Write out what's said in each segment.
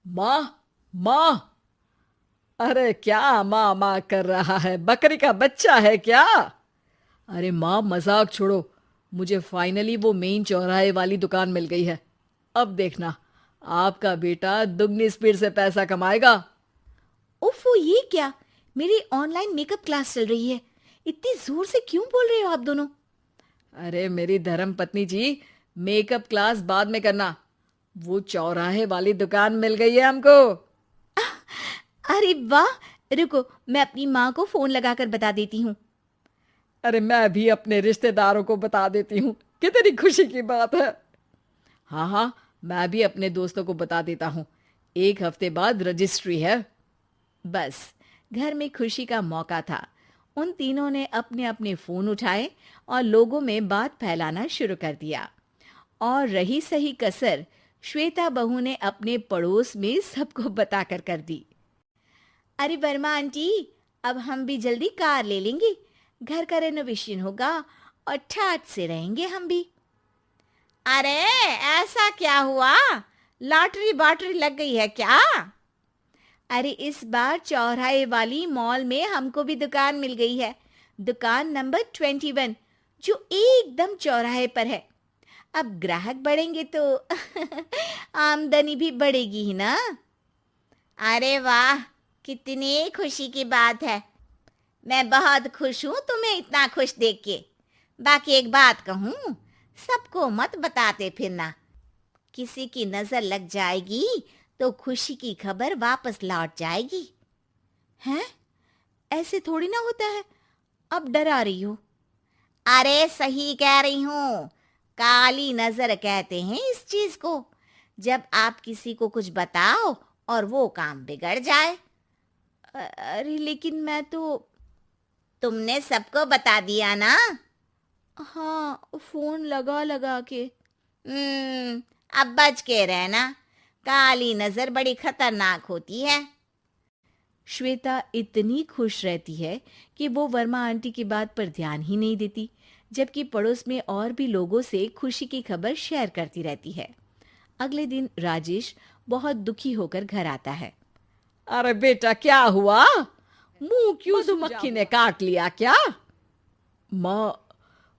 माँ, माँ। अरे क्या माँ माँ कर रहा है? बकरी का बच्चा है क्या? अरे माँ, मजाक छोड़ो। मुझे फाइनली वो मेन चौराहे वाली दुकान मिल गई है। अब देखना, आपका बेटा दुगनी स्पीड से पैसा कमाएगा। ओफो, ये क्या? मेरी ऑनलाइन मेकअप क्लास चल रही है। इतनी जोर से क्यों बोल रहे हो आप दोनों? अरे मेरी धर्म पत्नी जी, मेकअप क्लास बाद में करना। वो चौराहे वाली दुकान मिल गई है हमको। अरे वाह! रुको, मैं अपनी माँ को फोन लगाकर बता देती हूँ। अरे मैं भी अपने रिश्तेदारों को बता देती हूँ। कितनी खुशी की बात है। हाँ हाँ, मैं भी अपने दोस्तों को बता देता हूँ। 1 हफ्ते बाद रजिस्ट्री है। बस, घर में खुशी का मौका था। उन तीनों ने अपने अपने फोन उठाए और लोगों में बात फैलाना शुरू कर दिया। और रही सही कसर, श्वेता बहू ने अपने पड़ोस में सबको बताकर कर दी। अरे वर्मा आंटी, अब हम भी जल्दी कार ले लेंगे। घर का रेनोवेशन होगा और ठाट से रहेंगे हम भी। अरे, ऐसा क्या हुआ? लॉटरी बाटरी लग गई है क्या? अरे, इस बार चौराहे वाली मॉल में हमको भी दुकान मिल गई है। दुकान नंबर 21, जो एकदम चौराहे पर है। अब ग्राहक बढ़ेंगे तो आमदनी भी बढ़ेगी ही ना। अरे वाह, कितनी खुशी की बात है। मैं बहुत खुश हूँ तुम्हें इतना खुश देख के। बाकी एक बात कहूँ, सबको मत बताते फिरना। किसी की नजर लग जाएगी तो खुशी की खबर वापस लौट जाएगी। हैं? ऐसे थोड़ी ना होता है। अब डरा रही हो? अरे सही कह रही हूँ। काली नजर कहते हैं इस चीज को, जब आप किसी को कुछ बताओ और वो काम बिगड़ जाए। अरे लेकिन मैं तो। तुमने सबको बता दिया ना? हाँ, फोन लगा लगा के। हम्म, अब बच के रहना। काली नजर बड़ी खतरनाक होती है। श्वेता इतनी खुश रहती है कि वो वर्मा आंटी की बात पर ध्यान ही नहीं देती, जबकि पड़ोस में और भी लोगों से खुशी की खबर शेयर करती रहती है। अगले दिन राजेश बहुत दुखी होकर घर आता है। अरे बेटा, क्या हुआ? मुंह क्यों मधुमक्खी सूजा ने हुआ? काट लिया क्या? माँ,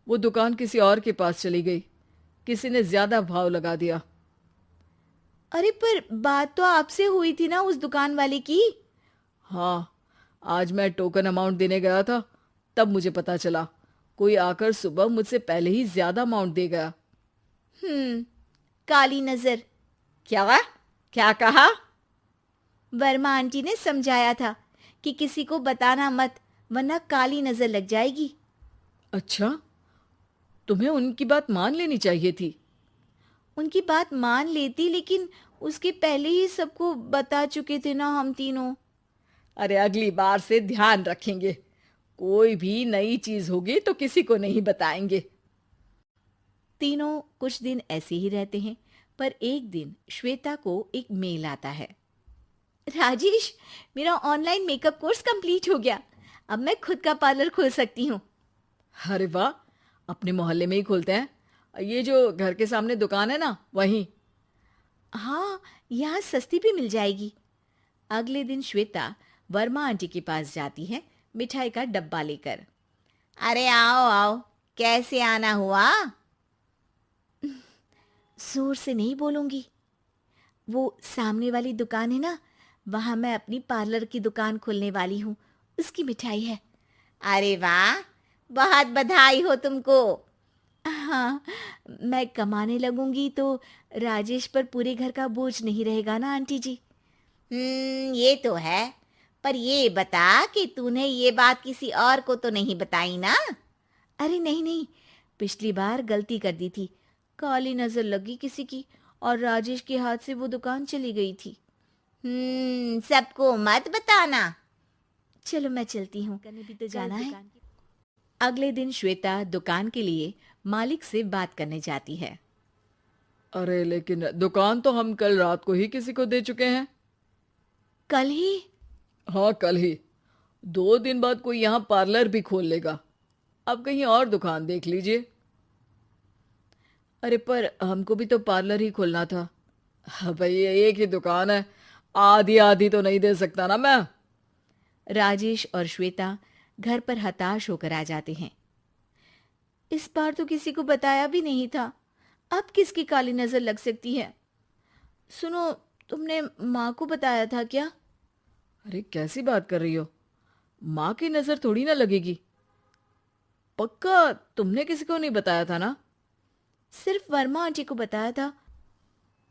वो दुकान किसी और के पास चली गई। किसी ने ज्यादा भाव लगा दिया। अरे पर बात तो आपसे हुई थी ना उस दुकान वाले की। हाँ, आज मैं टोकन अमाउंट देने गया था, तब मुझे पता चला। कोई आकर सुबह मुझसे पहले ही ज्यादा अमाउंट दे गया। काली नजर। क्या? क्या कहा? वर्मा आंटी ने समझाया था कि किसी को बताना मत, वरना काली नजर लग जाएगी। अच्छा, तुम्हें उनकी बात मान लेनी चाहिए थी। उनकी बात मान लेती, लेकिन उसके पहले ही सबको बता चुके थे ना हम तीनों। अरे अगली बार से ध्यान रखेंगे। कोई भी नई चीज होगी तो किसी को नहीं बताएंगे। तीनों कुछ दिन ऐसे ही रहते हैं, पर एक दिन श्वेता को एक मेल आता है। राजेश, मेरा ऑनलाइन मेकअप कोर्स कंप्लीट हो गया। अब मैं खुद का पार्लर खोल सकती हूँ। अरे वाह, अपने मोहल्ले में ही खोलते हैं। ये जो घर के सामने दुकान है ना, वहीं। हाँ, यहाँ सस्ती भी मिल जाएगी। अगले दिन श्वेता वर्मा आंटी के पास जाती है, मिठाई का डब्बा लेकर। अरे आओ आओ, कैसे आना हुआ? जोर से नहीं बोलूंगी। वो सामने वाली दुकान है ना, वहां मैं अपनी पार्लर की दुकान खोलने वाली हूँ। उसकी मिठाई है। अरे वाह, बहुत बधाई हो तुमको। हाँ, मैं कमाने लगूंगी तो राजेश पर पूरे घर का बोझ नहीं रहेगा ना आंटी जी। ये तो है। पर ये बता कि तूने ये बात किसी और को तो नहीं बताई ना? अरे नहीं नहीं, पिछली बार गलती कर दी थी। काली नजर लगी किसी की और राजेश के हाथ से वो दुकान चली गई थी। सबको मत बताना। चलो मैं चलती हूँ, करने भी तो जाना है। अगले दिन श्वेता दुकान के लिए मालिक से बात करने जाती है। अरे लेकिन दुकान तो हम कल रात को ही किसी को दे चुके हैं। कल ही? हाँ, कल ही। 2 दिन बाद कोई यहाँ पार्लर भी खोल लेगा। अब कहीं और दुकान देख लीजिए। अरे पर हमको भी तो पार्लर ही खोलना था। हाँ भाई, एक ही दुकान है। आधी आधी तो नहीं दे सकता ना मैं। राजेश और श्वेता घर पर हताश होकर आ जाते हैं। इस बार तो किसी को बताया भी नहीं था, अब किसकी काली नजर लग सकती है? सुनो, तुमने माँ को बताया था क्या? अरे कैसी बात कर रही हो, माँ की नजर थोड़ी ना लगेगी। पक्का तुमने किसी को नहीं बताया था ना? सिर्फ वर्मा आंटी को बताया था,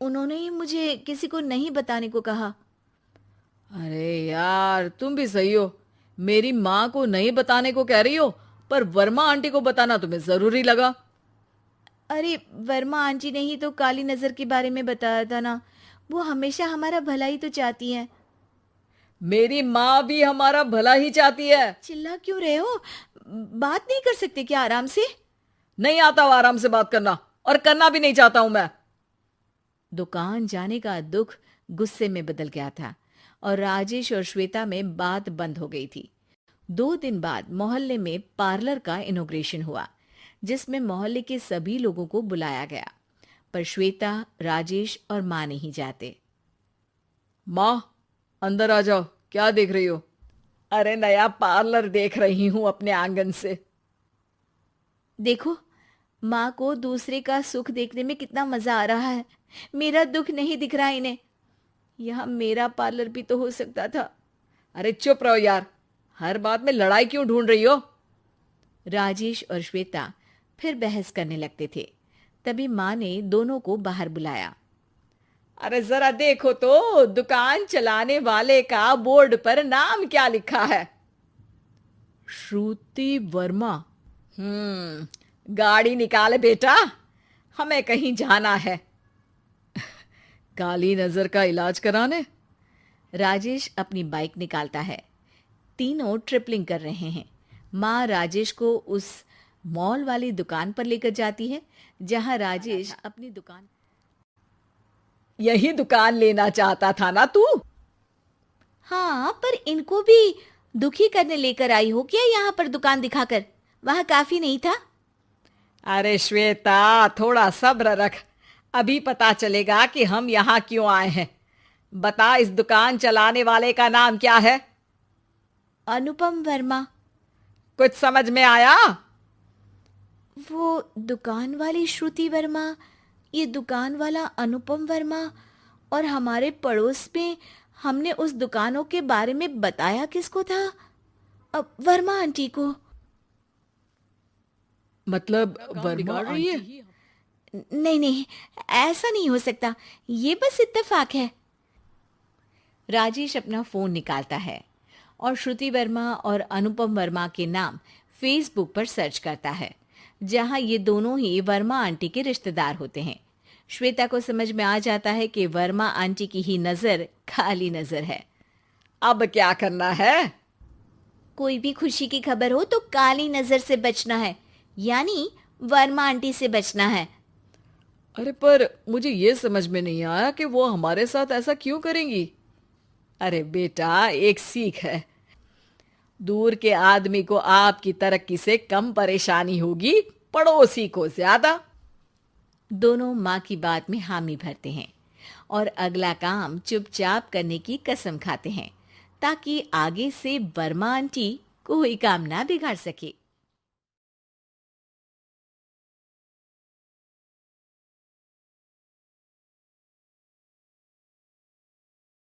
उन्होंने ही मुझे किसी को नहीं बताने को कहा। अरे यार तुम भी सही हो, मेरी माँ को नहीं बताने को कह रही हो, पर वर्मा आंटी को बताना तुम्हें जरूरी लगा। अरे वर्मा आंटी ने ही तो काली नजर के बारे में बताया था ना, वो हमेशा हमारा भला ही तो चाहती है। मेरी माँ भी हमारा भला ही चाहती है। चिल्ला क्यों रहे हो? बात नहीं कर सकते क्या आराम से? नहीं आता वो आराम से बात करना, और करना भी नहीं चाहता हूं मैं। दुकान जाने का दुख गुस्से में बदल गया था और राजेश और श्वेता में बात बंद हो गई थी। 2 दिन बाद मोहल्ले में पार्लर का इनॉग्रेशन हुआ, जिसमें मोहल्ले के सभी लोगों को बुलाया गया, पर श्वेता, राजेश और माँ नहीं जाते। माँ अंदर आ जाओ, क्या देख रही हो? अरे नया पार्लर देख रही हूं अपने आंगन से। देखो, माँ को दूसरे का सुख देखने में कितना मजा आ रहा है, मेरा दुख नहीं दिख रहा इन्हें। यहाँ मेरा पार्लर भी तो हो सकता था। अरे चुप रहो यार, हर बात में लड़ाई क्यों ढूंढ रही हो? राजेश और श्वेता फिर बहस करने लगते थे। तभी माँ ने दोनों को बाहर बुलाया। अरे जरा देखो तो, दुकान चलाने वाले का बोर्ड पर नाम क्या लिखा है? श्रुति वर्मा। गाड़ी निकाले बेटा, हमें कहीं जाना है। काली नजर का इलाज कराने? राजेश अपनी बाइक निकालता है। तीनों ट्रिपलिंग कर रहे हैं। माँ राजेश को उस मॉल वाली दुकान पर लेकर जाती है जहां राजेश अपनी दुकान। यही दुकान लेना चाहता था ना तू? हाँ, पर इनको भी दुखी करने लेकर आई हो क्या यहाँ पर दुकान दिखाकर? वहाँ काफी नहीं था? अरे श्वेता थोड़ा सब्र रख, अभी पता चलेगा कि हम यहाँ क्यों आए हैं। बता, इस दुकान चलाने वाले का नाम क्या है? अनुपम वर्मा। कुछ समझ में आया? वो दुकान वाली श्रुति वर्मा, ये दुकान वाला अनुपम वर्मा, और हमारे पड़ोस में हमने उस दुकानों के बारे में बताया किसको था? अब वर्मा आंटी को। मतलब वर्मा रही है? आंटी? नहीं नहीं, ऐसा नहीं हो सकता, ये बस इत्तेफाक है। राजेश अपना फोन निकालता है और श्रुति वर्मा और अनुपम वर्मा के नाम फेसबुक पर सर्च करता है, जहां ये दोनों ही वर्मा आंटी के रिश्तेदार होते हैं। श्वेता को समझ में आ जाता है कि वर्मा आंटी की ही नजर काली नजर है। अब क्या करना है? कोई भी खुशी की खबर हो तो काली नजर से बचना है, यानी वर्मा आंटी से बचना है। अरे पर मुझे ये समझ में नहीं आया कि वो हमारे साथ ऐसा क्यों करेंगी। अरे बेटा, एक सीख है, दूर के आदमी को आपकी तरक्की से कम परेशानी होगी, पड़ोसी को ज्यादा। दोनों माँ की बात में हामी भरते हैं और अगला काम चुपचाप करने की कसम खाते हैं, ताकि आगे से वर्मा आंटी कोई काम ना बिगाड़ सके।